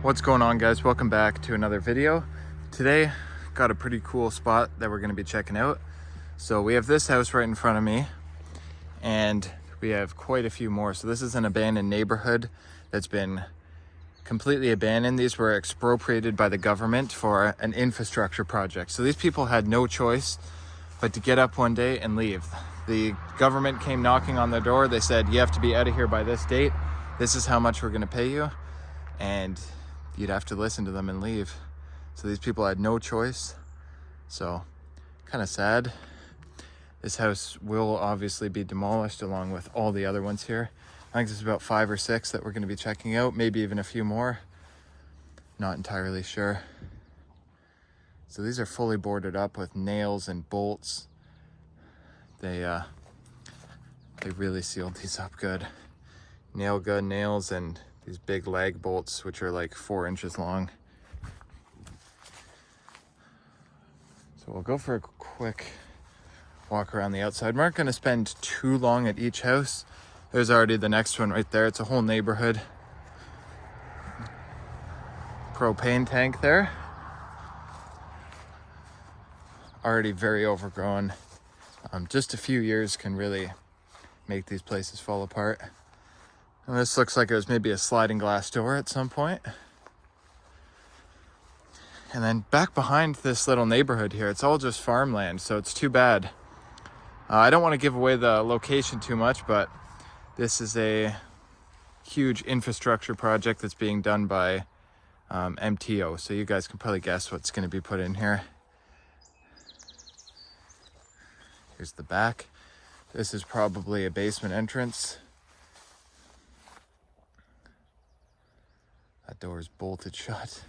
What's going on, guys? Welcome back to another video. Today got a pretty cool spot that we're going to be checking out. So we have this house right in front of me and we have quite a few more. So this is an abandoned neighborhood that's been completely abandoned. These were expropriated by the government for an infrastructure project. So these people had no choice but to get up one day and leave. The government came knocking on their door. They said, you have to be out of here by this date. This is how much we're going to pay you. And you'd have to listen to them and leave. So these people had no choice. So kind of sad. This house will obviously be demolished along with all the other ones here. I think there's about 5 or 6 that we're going to be checking out, maybe even a few more. Not entirely sure. So these are fully boarded up with nails and bolts. They really sealed these up good. Nail gun nails and these big lag bolts, which are like 4 inches long. So we'll go for a quick walk around the outside. We aren't going to spend too long at each house. There's already the next one right there. It's a whole neighborhood. Propane tank there. Already very overgrown. Just a few years can really make these places fall apart. And this looks like it was maybe a sliding glass door at some point. And then back behind this little neighborhood here, it's all just farmland, so it's too bad. I don't want to give away the location too much, but this is a huge infrastructure project that's being done by MTO. So you guys can probably guess what's going to be put in here. Here's the back. This is probably a basement entrance. That door is bolted shut.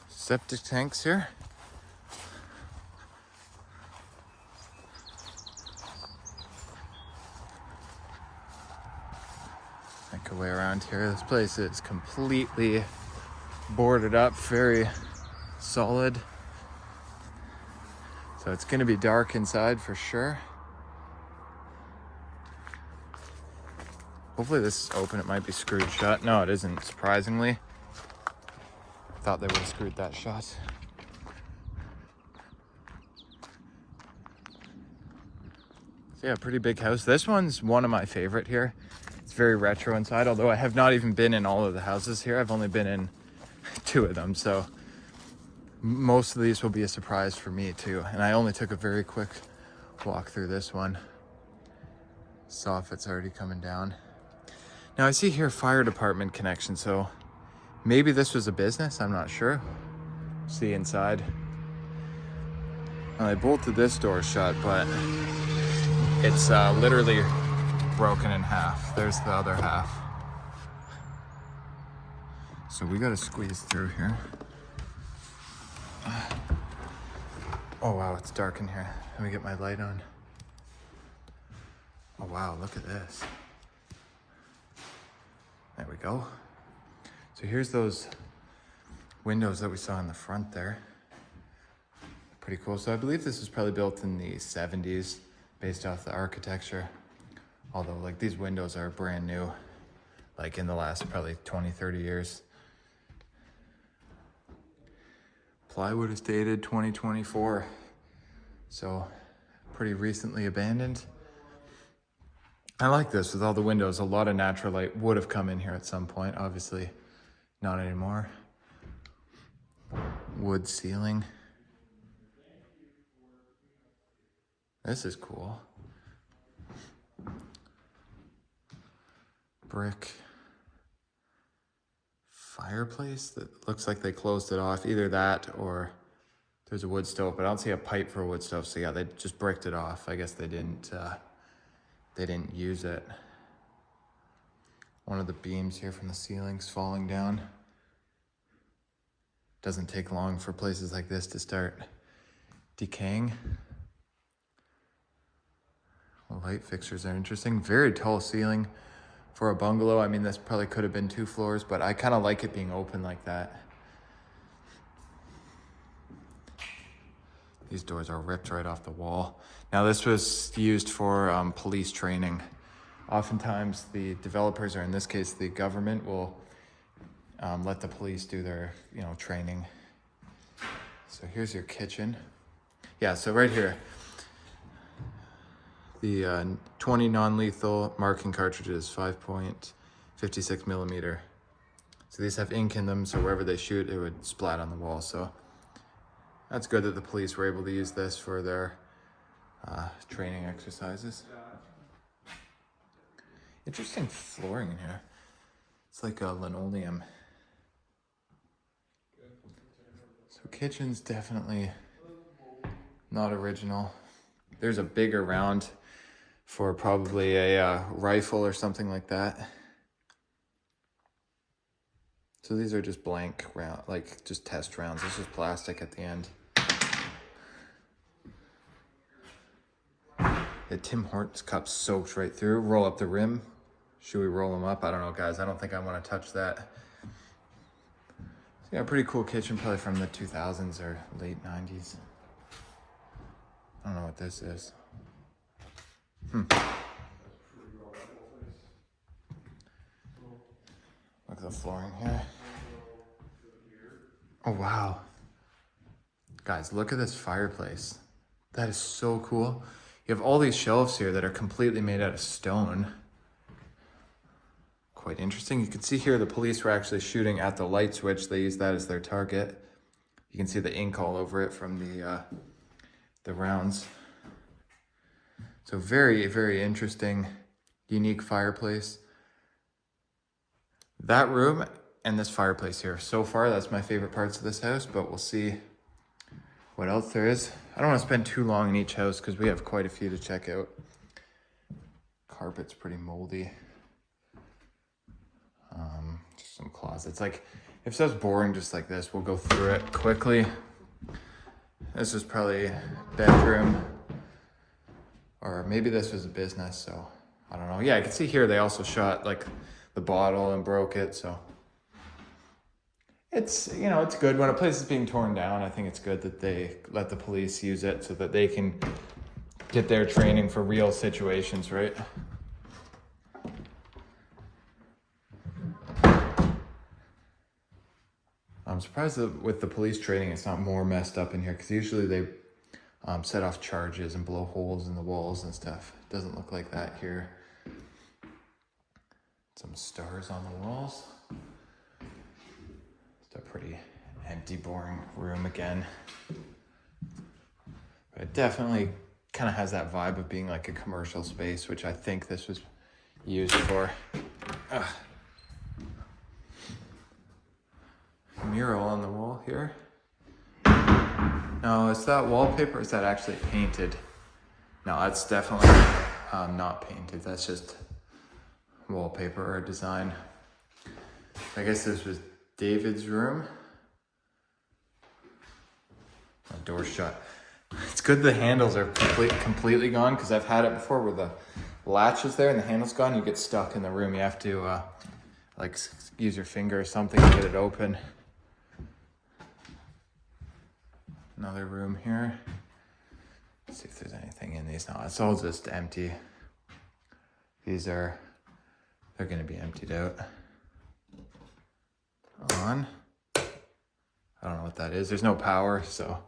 Septic tanks here. Make our way around here. This place is completely boarded up, very solid. So it's going to be dark inside for sure. Hopefully this is open. It might be screwed shut. No, it isn't, surprisingly. Thought they would have screwed that shut. So yeah, pretty big house. This one's one of my favorite here. It's very retro inside, although I have not even been in all of the houses here. I've only been in 2 of them, so most of these will be a surprise for me too. And I only took a very quick walk through this one. Saw if it's already coming down. Now I see here fire department connection, so maybe this was a business, I'm not sure. See inside. Well, I bolted this door shut, but it's literally broken in half. There's the other half. So we gotta squeeze through here. Oh wow, it's dark in here. Let me get my light on. Oh wow, look at this. There we go. So here's those windows that we saw in the front there. Pretty cool. So I believe this was probably built in the 70s based off the architecture. Although like these windows are brand new, like in the last probably 20, 30 years. Plywood is dated 2024. So pretty recently abandoned. I like this with all the windows. A lot of natural light would have come in here at some point. Obviously not anymore. Wood ceiling. This is cool. Brick fireplace that looks like they closed it off. Either that or there's a wood stove, but I don't see a pipe for a wood stove. So yeah, they just bricked it off. I guess they didn't use it. One of the beams here from the ceiling's falling down. Doesn't take long for places like this to start decaying. Well, light fixtures are interesting. Very tall ceiling for a bungalow. I mean, this probably could have been 2 floors, but I kind of like it being open like that. These doors are ripped right off the wall. Now this was used for police training. Oftentimes the developers, or in this case the government, will let the police do their training. So here's your kitchen. Yeah, so right here, the 20 non-lethal marking cartridges, 5.56 millimeter. So these have ink in them, so wherever they shoot, it would splat on the wall. So that's good that the police were able to use this for their training exercises. Interesting flooring in here. It's like a linoleum. So kitchen's definitely not original. There's a bigger round for probably a rifle or something like that. So these are just blank round, like just test rounds. This is plastic at the end. The Tim Hortons cup soaked right through. Roll up the rim. Should we roll them up? I don't know, guys. I don't think I want to touch that. So yeah, pretty cool kitchen, probably from the 2000s or late 90s. I don't know what this is. Look at the flooring here. Oh, wow. Guys, look at this fireplace. That is so cool. You have all these shelves here that are completely made out of stone. Quite interesting. You can see here the police were actually shooting at the light switch. They used that as their target. You can see the ink all over it from the rounds. So very, very interesting, unique fireplace. That room and this fireplace here. So far, that's my favorite parts of this house, but we'll see what else there is. I don't want to spend too long in each house because we have quite a few to check out. Carpet's pretty moldy. Just some closets. Like, if stuff's boring just like this, we'll go through it quickly. This is probably bedroom, or maybe this was a business, so I don't know. Yeah, I can see here they also shot like the bottle and broke it, so it's, it's good. When a place is being torn down, I think it's good that they let the police use it so that they can get their training for real situations, right? I'm surprised that with the police training, it's not more messed up in here, because usually they set off charges and blow holes in the walls and stuff. It doesn't look like that here. Some stars on the walls. It's a pretty empty, boring room again. But it definitely kind of has that vibe of being like a commercial space, which I think this was used for. Mural on the wall here. No, is that wallpaper or is that actually painted? No, that's definitely not painted. That's just wallpaper or design. I guess this was David's room. The door's shut. It's good the handles are completely gone, because I've had it before where the latch is there and the handle's gone. You get stuck in the room. You have to like use your finger or something to get it open. Another room here. Let's see if there's anything in these. No, it's all just empty. They're gonna be emptied out. On. I don't know what that is. There's no power, so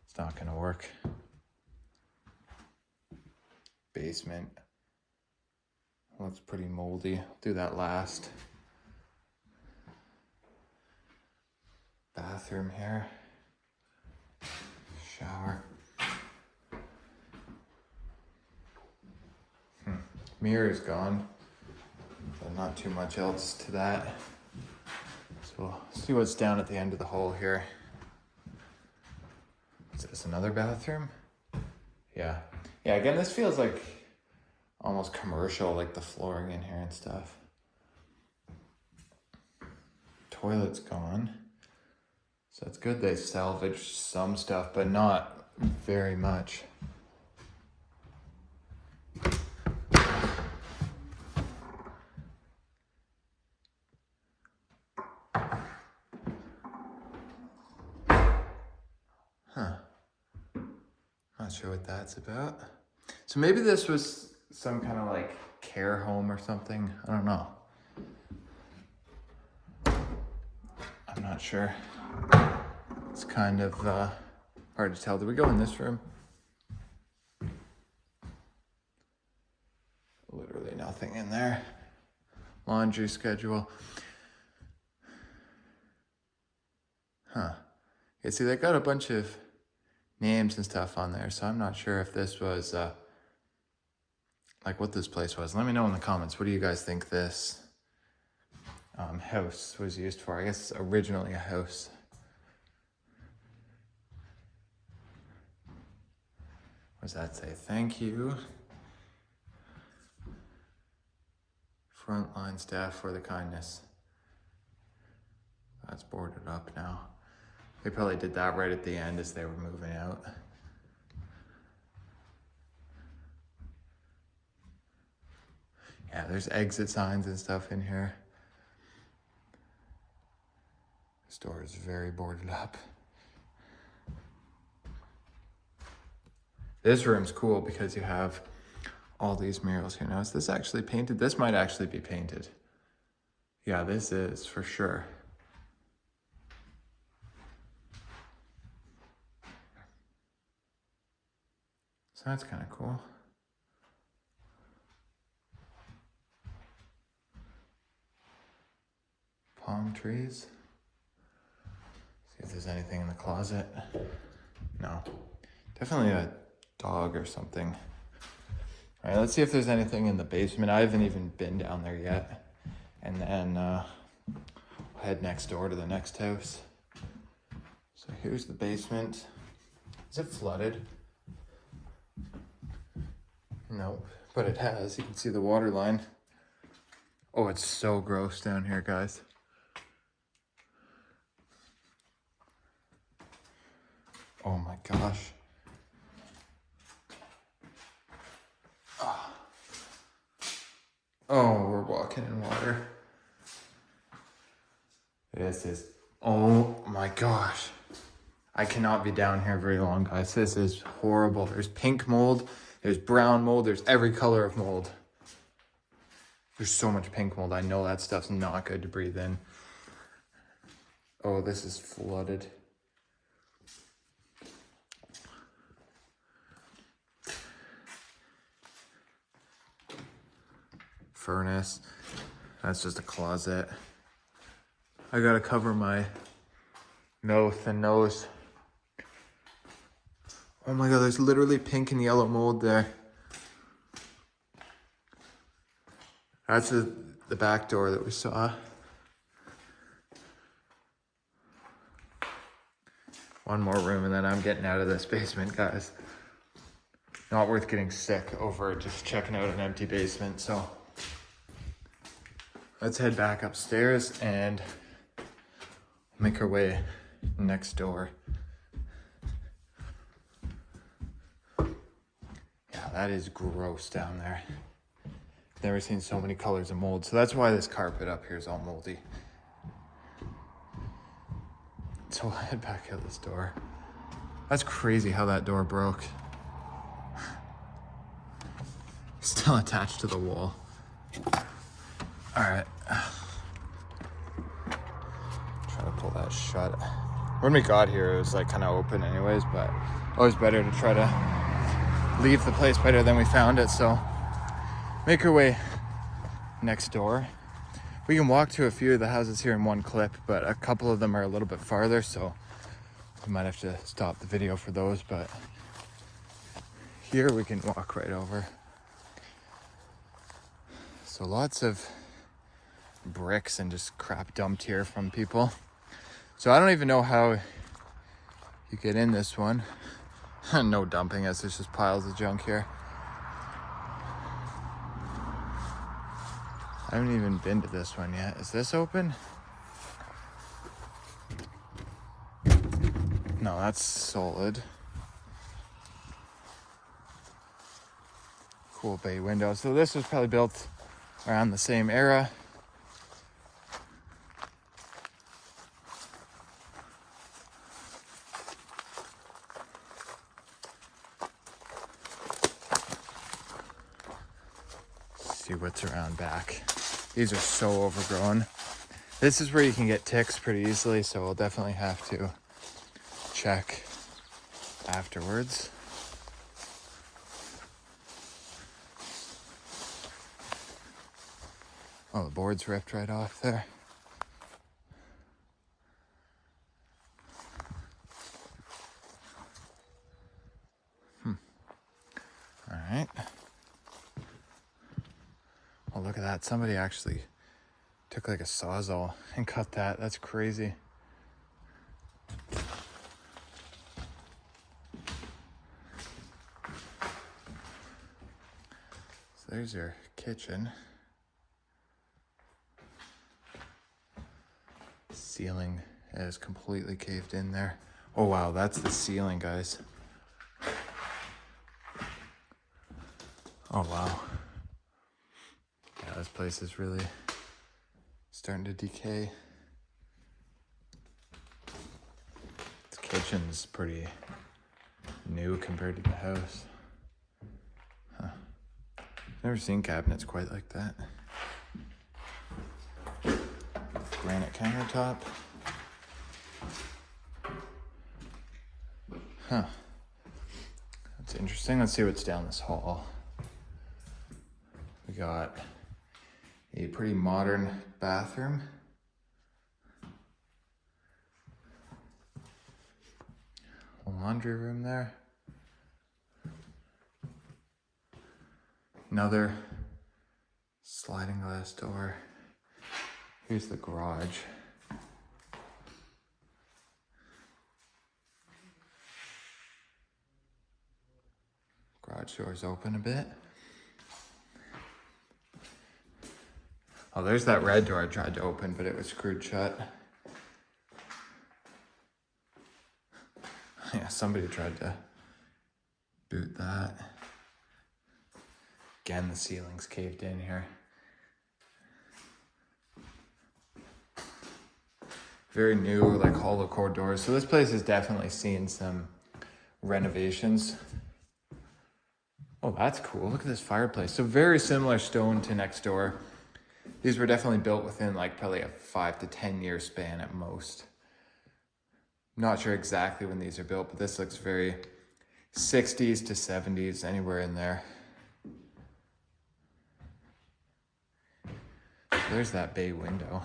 it's not gonna work. Basement. Looks pretty moldy. I'll do that last. Bathroom here. Shower. Mirror is gone. So not too much else to that. So we'll see what's down at the end of the hole here. Is this another bathroom? Yeah. Yeah, again, this feels like almost commercial, like the flooring in here and stuff. Toilet's gone. So it's good they salvaged some stuff, but not very much. Huh. not sure what that's about. So maybe this was some kind of like care home or something. I don't know. I'm not sure. It's kind of hard to tell. Did we go in this room? Literally nothing in there. Laundry schedule. Huh. Yeah, see, they got a bunch of names and stuff on there, so I'm not sure if this was, like what this place was. Let me know in the comments. What do you guys think this house was used for? I guess originally a house. What does that say? Thank you. Frontline staff for the kindness. That's boarded up now. They probably did that right at the end as they were moving out. Yeah, there's exit signs and stuff in here. This door is very boarded up. This room's cool because you have all these murals here. Now, is this actually painted? This might actually be painted. Yeah, this is for sure. So that's kind of cool. Palm trees. See if there's anything in the closet. No. Definitely a dog or something. All right, let's see if there's anything in the basement. I haven't even been down there yet. And then we'll head next door to the next house. So here's the basement. Is it flooded? Nope, but it has. You can see the water line. Oh, it's so gross down here, guys. Oh my gosh. Oh, we're walking in water. This is, oh my gosh. I cannot be down here very long, guys. This is horrible. There's pink mold, there's brown mold, there's every color of mold. There's so much pink mold. I know that stuff's not good to breathe in. Oh, this is flooded. Furnace. That's just a closet. I gotta cover my mouth and nose. Oh my god, there's literally pink and yellow mold there. That's the back door that we saw. One more room and then I'm getting out of this basement, guys. Not worth getting sick over just checking out an empty basement, so let's head back upstairs and make our way next door. Yeah, that is gross down there. Never seen so many colors of mold. So that's why this carpet up here is all moldy. So we'll head back out this door. That's crazy how that door broke. Still attached to the wall. All right. Try to pull that shut. When we got here, it was like kind of open anyways, but always better to try to leave the place better than we found it. So make our way next door. We can walk to a few of the houses here in one clip, but a couple of them are a little bit farther, so we might have to stop the video for those, but here we can walk right over. So lots of bricks and just crap dumped here from people. So I don't even know how you get in this one. No dumping, as there's just piles of junk here. I haven't even been to this one yet. Is this open? No, that's solid. Cool bay window. So this was probably built around the same era. see what's around back. These are so overgrown. This is where you can get ticks pretty easily, so we'll definitely have to check afterwards. Oh, the board's ripped right off there. All right. Oh, look at that. Somebody actually took like a Sawzall and cut that. That's crazy. So there's your kitchen. Ceiling is completely caved in there. Oh wow, that's the ceiling, guys. Oh wow. Yeah, this place is really starting to decay. This kitchen's pretty new compared to the house. Huh. Never seen cabinets quite like that. Granite countertop. Huh. That's interesting. Let's see what's down this hall. We got a pretty modern bathroom. A laundry room there. Another sliding glass door. Here's the garage. Garage door's open a bit. Oh, there's that red door I tried to open, but it was screwed shut. Yeah, somebody tried to boot that. Again, the ceiling's caved in here. Very new, like hollow core doors. So this place has definitely seen some renovations. Oh, that's cool. Look at this fireplace. So very similar stone to next door. These were definitely built within like probably a 5 to 10 year span at most. Not sure exactly when these are built, but this looks very 60s to 70s, anywhere in there. There's that bay window.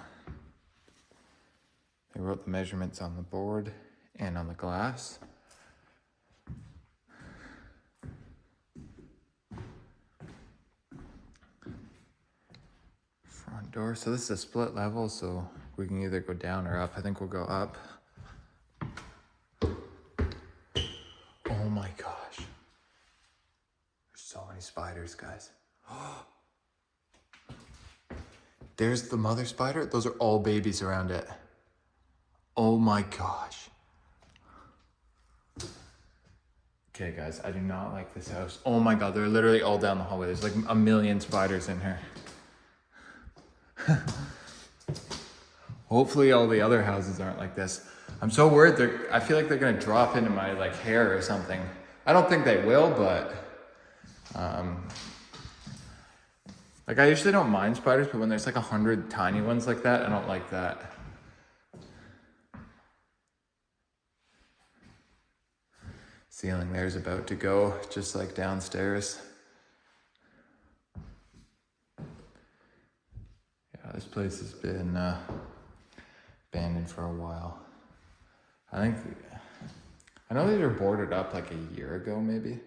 They wrote the measurements on the board and on the glass. Front door. So this is a split level, so we can either go down or up. I think we'll go up. Oh my gosh. There's so many spiders, guys. There's the mother spider. Those are all babies around it. Oh my gosh. Okay, guys, I do not like this house. Oh my God, they're literally all down the hallway. There's like a million spiders in here. Hopefully all the other houses aren't like this. I'm so worried I feel like they're gonna drop into my like hair or something. I don't think they will, but like I usually don't mind spiders, but when there's like 100 tiny ones like that, I don't like that. Ceiling there's about to go, just like downstairs. Yeah, this place has been abandoned for a while. I know these were boarded up like a year ago maybe,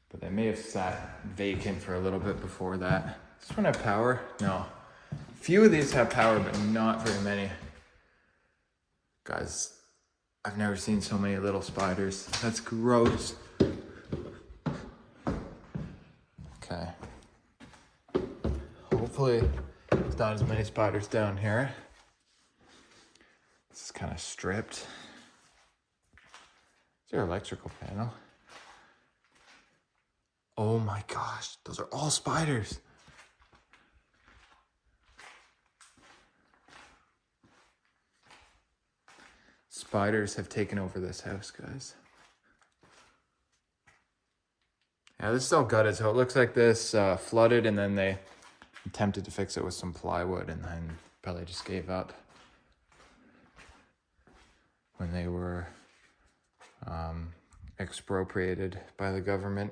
but they may have sat vacant for a little bit before that. Does this one have power? No. A few of these have power, but not very many. Guys, I've never seen so many little spiders. That's gross. Okay. Hopefully there's not as many spiders down here. This is kind of stripped. Is there an electrical panel? Oh my gosh, those are all spiders. Spiders have taken over this house, guys. Yeah, this is all gutted, so it looks like this flooded and then they attempted to fix it with some plywood and then probably just gave up when they were expropriated by the government.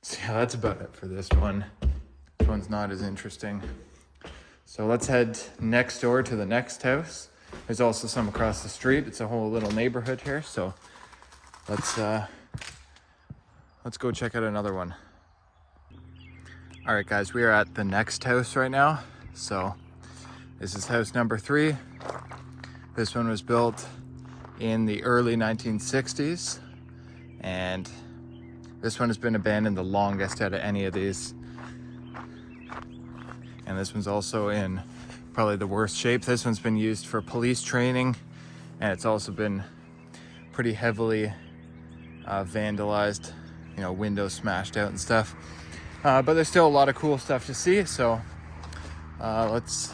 So yeah, that's about it for this one. This one's not as interesting. So let's head next door to the next house. There's also some across the street. It's a whole little neighborhood here. So let's go check out another one. All right, guys, we are at the next house right now. So this is house number 3. This one was built in the early 1960s, and this one has been abandoned the longest out of any of these. And this one's also in probably the worst shape. This one's been used for police training, and it's also been pretty heavily vandalized, you know, windows smashed out and stuff. But there's still a lot of cool stuff to see, so let's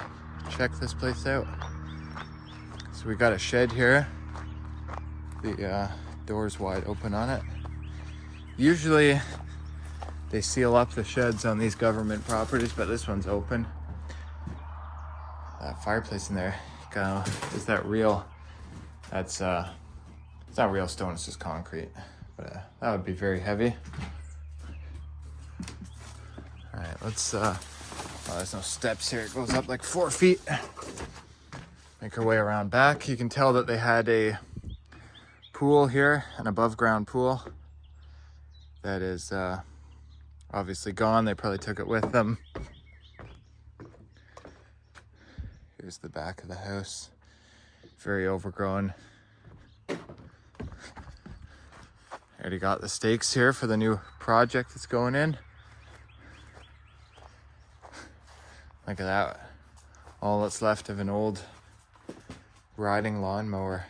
check this place out. So we got a shed here. The door's wide open on it. Usually they seal up the sheds on these government properties, but this one's open. That fireplace in there, is that real? That's it's not real stone, it's just concrete. But that would be very heavy. All right, let's, oh, there's no steps here. It goes up like 4 feet. Make our way around back. You can tell that they had a pool here, an above ground pool. That is obviously gone. They probably took it with them. Here's the back of the house. Very overgrown. Already got the stakes here for the new project that's going in. Look at that. All that's left of an old riding lawnmower.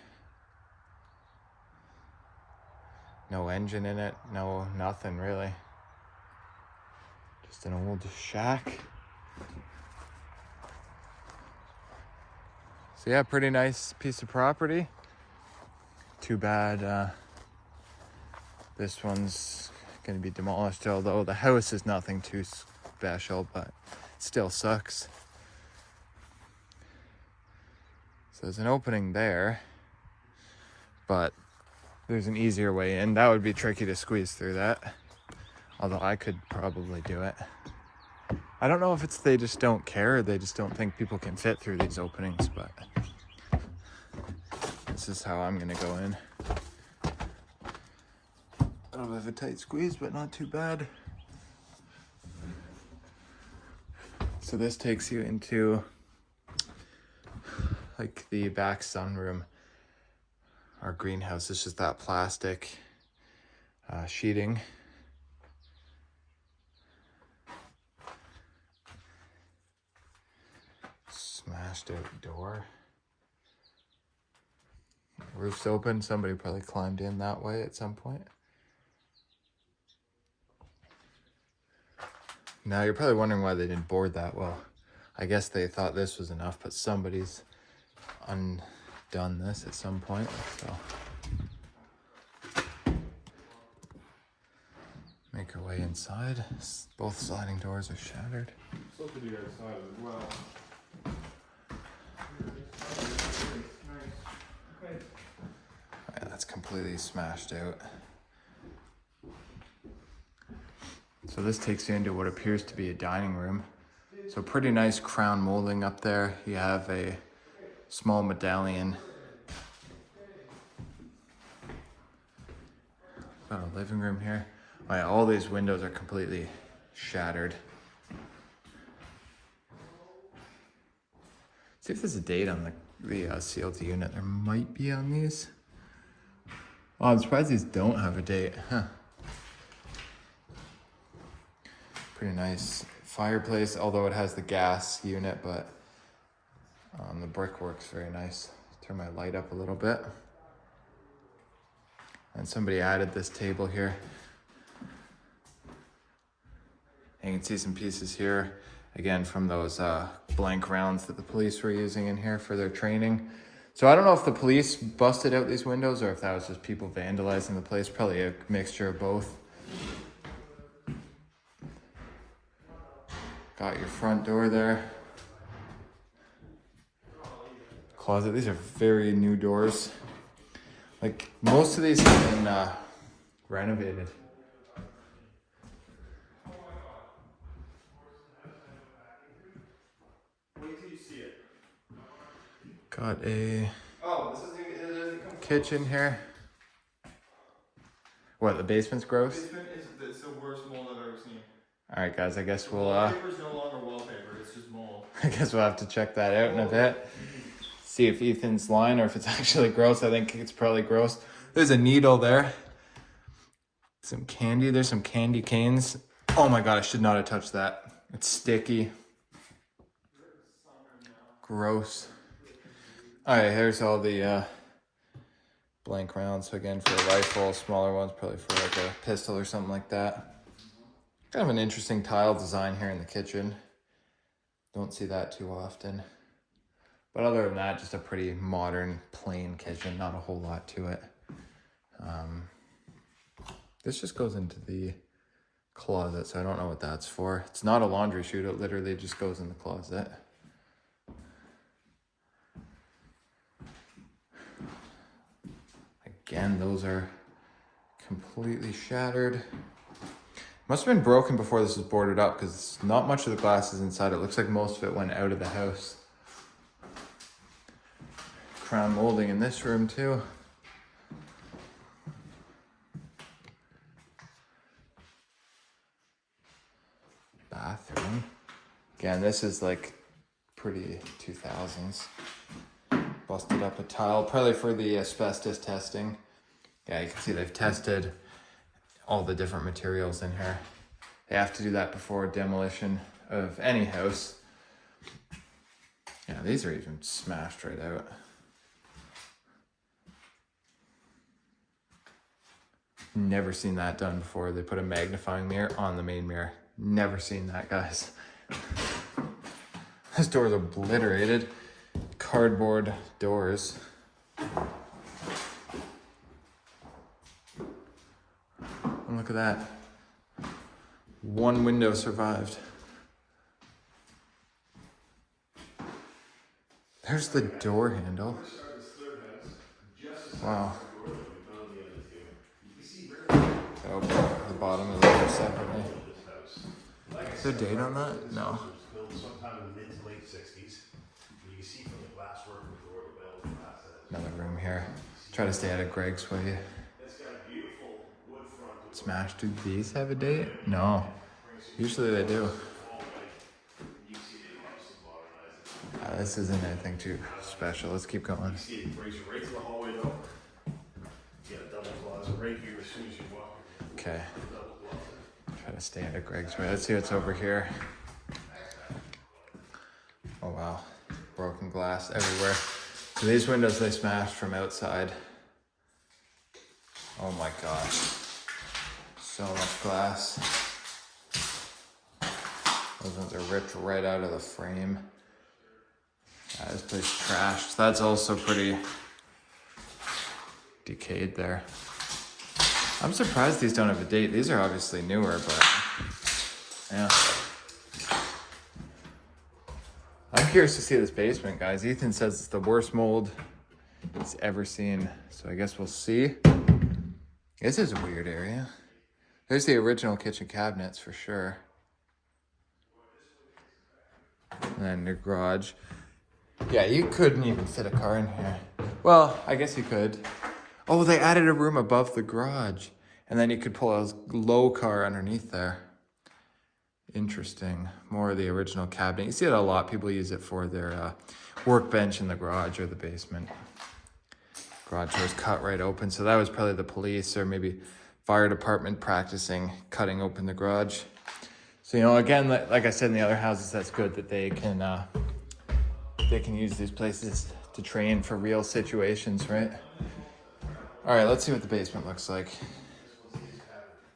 No engine in it, no nothing really. Just an old shack. So yeah, pretty nice piece of property. Too bad this one's gonna be demolished, although the house is nothing too special, but it still sucks. So there's an opening there, but there's an easier way in. That would be tricky to squeeze through that, although I could probably do it. I don't know if it's they just don't care, or they just don't think people can fit through these openings, but this is how I'm gonna go in. A little bit of a tight squeeze, but not too bad. So this takes you into like the back sunroom. Our greenhouse is just that plastic sheeting. Smashed out door. Roof's open. Somebody probably climbed in that way at some point. Now you're probably wondering why they didn't board that well. I guess they thought this was enough, but somebody's undone this at some point, so. Make our way inside. Both sliding doors are shattered. Supposed to be outside as well. Yeah, that's completely smashed out. So this takes you into what appears to be a dining room. So pretty nice crown molding up there. You have a small medallion. Got a living room here. Oh yeah, all these windows are completely shattered. See if there's a date on the CLT unit. There might be on these. Oh, I'm surprised these don't have a date. Huh. Pretty nice fireplace, although it has the gas unit, but the brickwork's very nice. Turn my light up a little bit. And somebody added this table here. And you can see some pieces here, again, from those blank rounds that the police were using in here for their training. So I don't know if the police busted out these windows or if that was just people vandalizing the place. Probably a mixture of both. Got your front door there. Closet. These are very new doors. Like most of these have been renovated. Wait till you see it. Got a It doesn't come kitchen here. What, the basement's gross? Basement is the worst mold I've ever seen. All right, guys. I guess The we'll wallpaper is no longer wallpaper. It's just mold. I guess we'll have to check that out in a bit. See if Ethan's lying or if it's actually gross. I think it's probably gross. There's a needle there. Some candy. There's some candy canes. Oh my God, I should not have touched that. It's sticky. Gross. All right, here's all the blank rounds. So again, for a rifle, smaller ones, probably for like a pistol or something like that. Kind of an interesting tile design here in the kitchen. Don't see that too often. But other than that, just a pretty modern, plain kitchen. Not a whole lot to it. This just goes into the closet, so I don't know what that's for. It's not a laundry chute. It literally just goes in the closet. Again, those are completely shattered. Must have been broken before this was boarded up because not much of the glass is inside. It looks like most of it went out of the house. Crown molding in this room too. Bathroom. Again, this is like pretty 2000s. Busted up a tile, probably for the asbestos testing. Yeah, you can see they've tested all the different materials in here. They have to do that before demolition of any house. Yeah, these are even smashed right out. Never seen that done before. They put a magnifying mirror on the main mirror. Never seen that, guys. This door's obliterated. Cardboard doors. And look at that. One window survived. There's the door handle. Wow. Open the bottom of the door separately. Is there a date on that? No. Sometime in the mid to late 60s. You can see from the glasswork in the door the bell. Another room here. Try to stay out of Greg's way. It's got a beautiful wood front. Smash. Do these have a date? No. Usually they do. You can see they obviously modernized it. This isn't anything too special. Let's keep going. You see it brings you right to the hallway though. You got a double closet right here as soon as you walk. Okay. Double closet. Try to stay out of Greg's way. Let's see what's over here. Oh wow. Broken glass everywhere. So these windows they smashed from outside. Oh my gosh. So much glass. Those ones are ripped right out of the frame. Yeah, this place is trashed. So that's also pretty decayed there. I'm surprised these don't have a date. These are obviously newer, but yeah. I'm curious to see this basement, guys. Ethan says it's the worst mold he's ever seen. So I guess we'll see. This is a weird area. There's the original kitchen cabinets for sure. And then the garage. Yeah, you couldn't even fit a car in here. Well, I guess you could. Oh, they added a room above the garage. And then you could pull a low car underneath there. Interesting. More of the original cabinet. You see it a lot. People use it for their workbench in the garage or the basement. Garage door's cut right open. So that was probably the police or maybe fire department practicing cutting open the garage. So, you know, again, like I said in the other houses, that's good that they can use these places to train for real situations, right? All right, let's see what the basement looks like.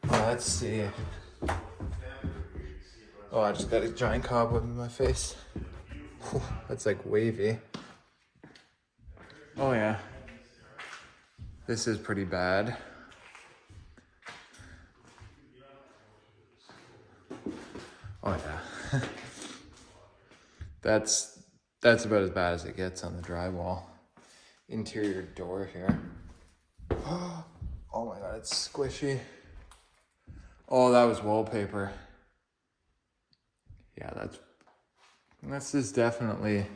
Let's see. Oh, I just got a giant cobweb in my face. Whew, that's like wavy. Oh yeah. This is pretty bad. Oh yeah. That's about as bad as it gets on the drywall. Interior door here. Oh my god, it's squishy. Oh, that was wallpaper. Yeah, this is definitely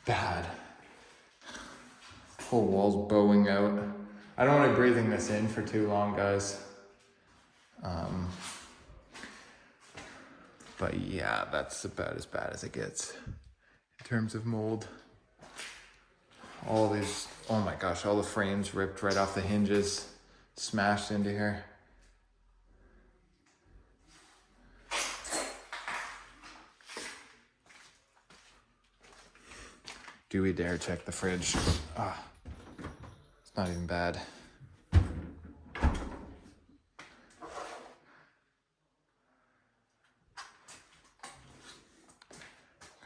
bad. Whole wall's bowing out. I don't want to be breathing this in for too long, guys. But yeah, that's about as bad as it gets in terms of mold. All these, oh my gosh, all the frames ripped right off the hinges, smashed into here. Do we dare check the fridge? Ah, it's not even bad.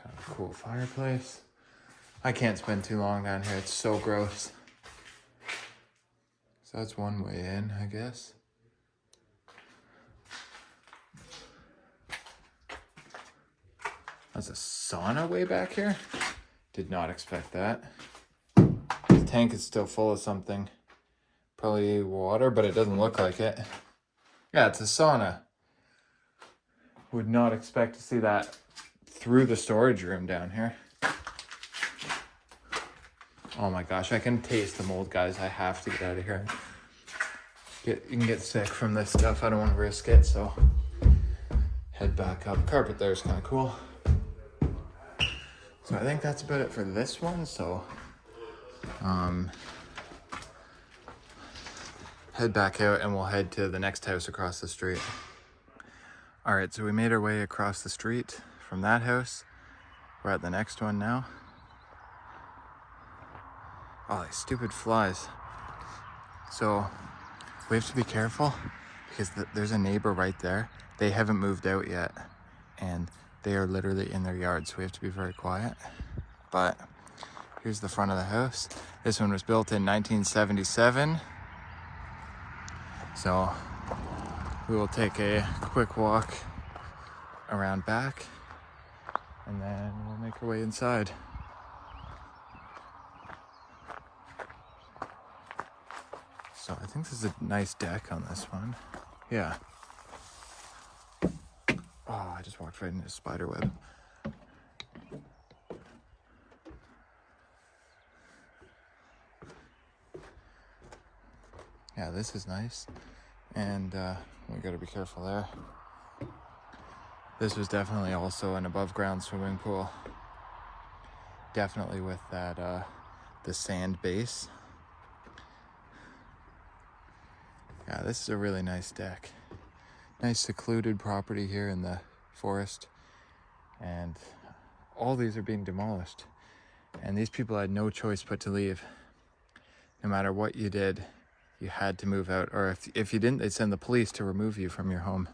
Kind of cool fireplace. I can't spend too long down here. It's so gross. So that's one way in, I guess. There's a sauna way back here. Did not expect that. The tank is still full of something. Probably water, but it doesn't look like it. Yeah, it's a sauna. Would not expect to see that through the storage room down here. Oh my gosh, I can taste the mold, guys. I have to get out of here. You can get sick from this stuff. I don't want to risk it, so head back up. Carpet there is kind of cool. So I think that's about it for this one. So head back out and we'll head to the next house across the street. All right, so we made our way across the street from that house. We're at the next one now. Oh, these stupid flies. So we have to be careful because there's a neighbor right there. They haven't moved out yet and they are literally in their yard, so we have to be very quiet. But here's the front of the house. This one was built in 1977. So we will take a quick walk around back and then we'll make our way inside. So I think this is a nice deck on this one. Yeah. Oh, I just walked right into a spider web. Yeah, this is nice. And we gotta be careful there. This was definitely also an above ground swimming pool. Definitely with that, the sand base. Yeah, this is a really nice deck. Nice secluded property here in the forest. And all these are being demolished. And these people had no choice but to leave. No matter what you did, you had to move out. Or if you didn't, they'd send the police to remove you from your home.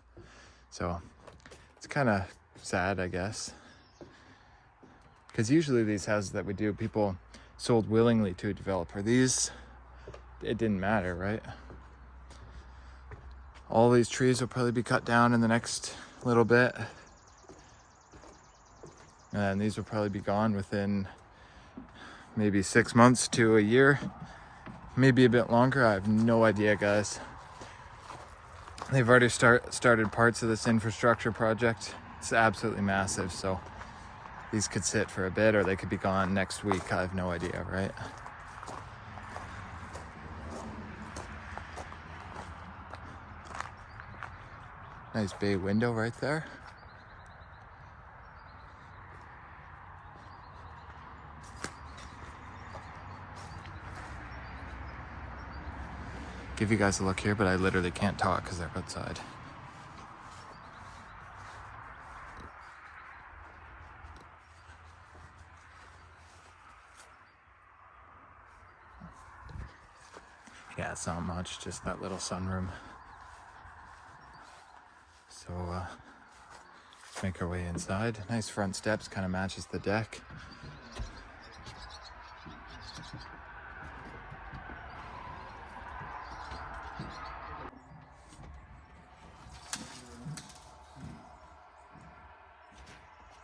So it's kind of sad, I guess. Because usually these houses that we do, people sold willingly to a developer. These, it didn't matter, right? All these trees will probably be cut down in the next little bit. And these will probably be gone within maybe 6 months to a year. Maybe a bit longer. I have no idea, guys. They've already started parts of this infrastructure project. It's absolutely massive. So these could sit for a bit or they could be gone next week. I have no idea, right? Nice bay window right there. Give you guys a look here, but I literally can't talk because they're outside. Yeah, it's not much, just that little sunroom. So let's make our way inside. Nice front steps, kind of matches the deck.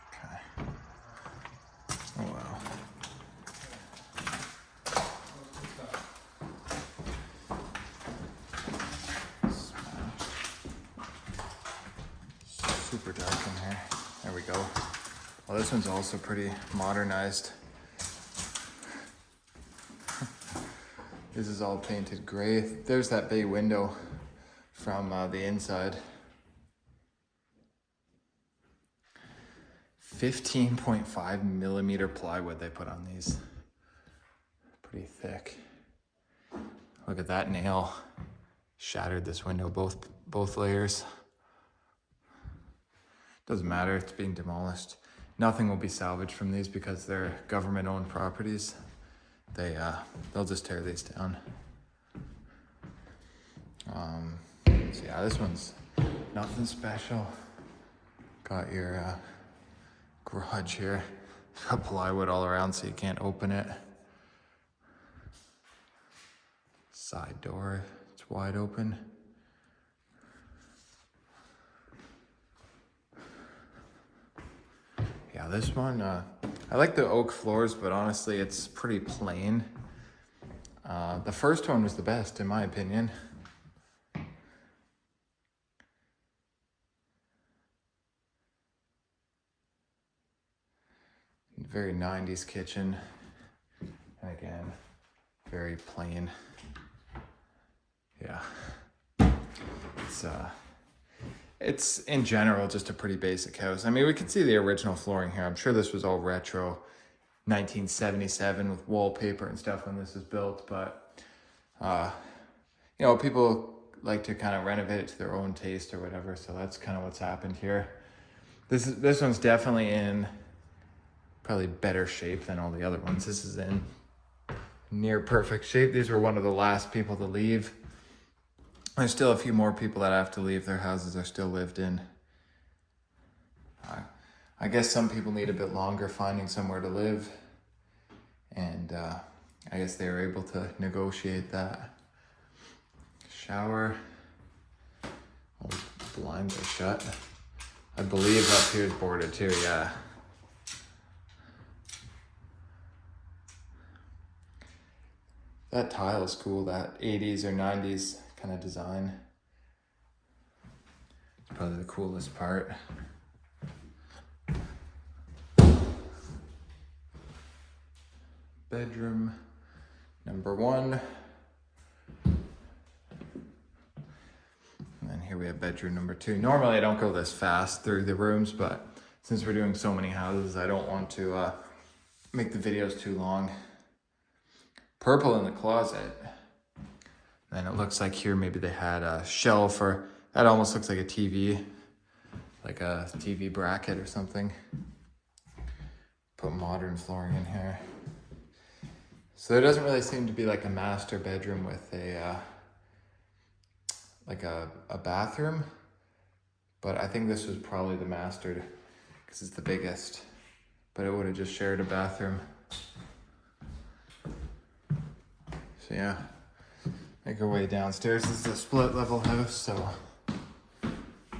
Okay. super dark in here. There we go. Well, this one's also pretty modernized. This is all painted gray. There's that bay window from the inside. 15.5 millimeter plywood they put on these. Pretty thick. Look at that nail. Shattered this window, both layers. Doesn't matter, it's being demolished. Nothing will be salvaged from these because they're government-owned properties. They'll just tear these down. So yeah, this one's nothing special. Got your garage here. Got plywood all around so you can't open it. Side door, it's wide open. Yeah, this one, I like the oak floors, but honestly, it's pretty plain. The first one was the best, in my opinion. Very 90s kitchen. And again, very plain. Yeah. It's in general just a pretty basic house. I mean, we can see the original flooring here. I'm sure this was all retro, 1977 with wallpaper and stuff when this was built. But, you know, people like to kind of renovate it to their own taste or whatever. So that's kind of what's happened here. This one's definitely in probably better shape than all the other ones. This is in near perfect shape. These were one of the last people to leave. There's still a few more people that have to leave. Their houses are still lived in. I guess some people need a bit longer finding somewhere to live. And I guess they were able to negotiate that. Shower. All the blinds are shut. I believe up here is boarded too, yeah. That tile is cool, that 80s or 90s kind of design. It's probably the coolest part. Bedroom number 1. And then here we have bedroom number 2. Normally I don't go this fast through the rooms, but since we're doing so many houses, I don't want to make the videos too long. Purple in the closet. Then it looks like here maybe they had a shelf, or that almost looks like a TV, like a TV bracket or something. Put modern flooring in here. So there doesn't really seem to be like a master bedroom with a like a bathroom, but I think this was probably the master because it's the biggest, but it would have just shared a bathroom. So yeah, make our way downstairs. This is a split level house, so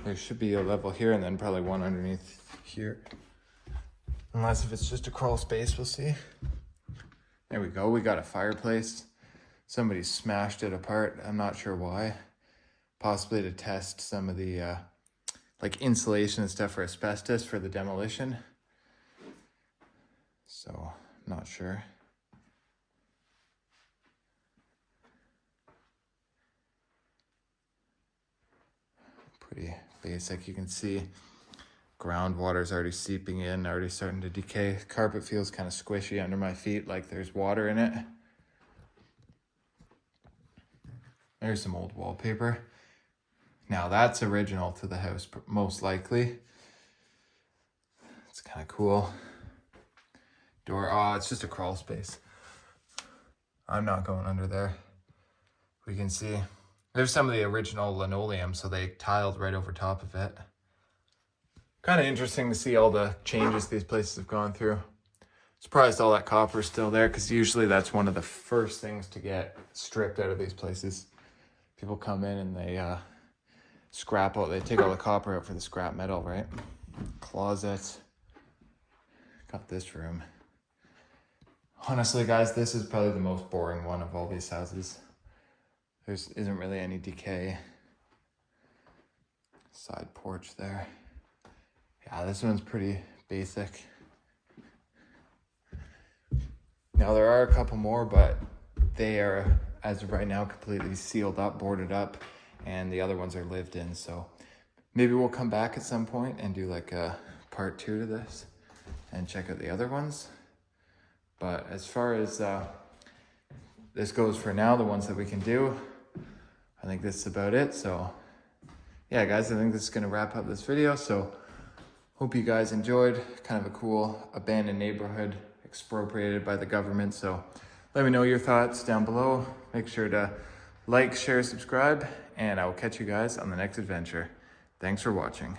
there should be a level here and then probably one underneath here. Unless if it's just a crawl space, we'll see. There we go, we got a fireplace. Somebody smashed it apart, I'm not sure why. Possibly to test some of the like insulation and stuff for asbestos for the demolition. So, not sure. Pretty basic. You can see groundwater's already seeping in, already starting to decay. Carpet feels kind of squishy under my feet, like there's water in it. There's some old wallpaper. Now that's original to the house, most likely. It's kind of cool. Door, oh, it's just a crawl space. I'm not going under there. We can see there's some of the original linoleum, so they tiled right over top of it. Kind of interesting to see all the changes these places have gone through. Surprised all that copper's still there, because usually that's one of the first things to get stripped out of these places. People come in and they scrap out, they take all the copper out for the scrap metal, right? Closet. Got this room. Honestly, guys, this is probably the most boring one of all these houses. There isn't really any decay. Side porch there. Yeah, this one's pretty basic. Now there are a couple more, but they are, as of right now, completely sealed up, boarded up, and the other ones are lived in. So maybe we'll come back at some point and do like a part 2 to this and check out the other ones. But as far as this goes for now, the ones that we can do, I think this is about it. So yeah, guys, I think this is gonna wrap up this video. So hope you guys enjoyed. Kind of a cool abandoned neighborhood expropriated by the government. So let me know your thoughts down below. Make sure to like, share, subscribe, and I will catch you guys on the next adventure. Thanks for watching.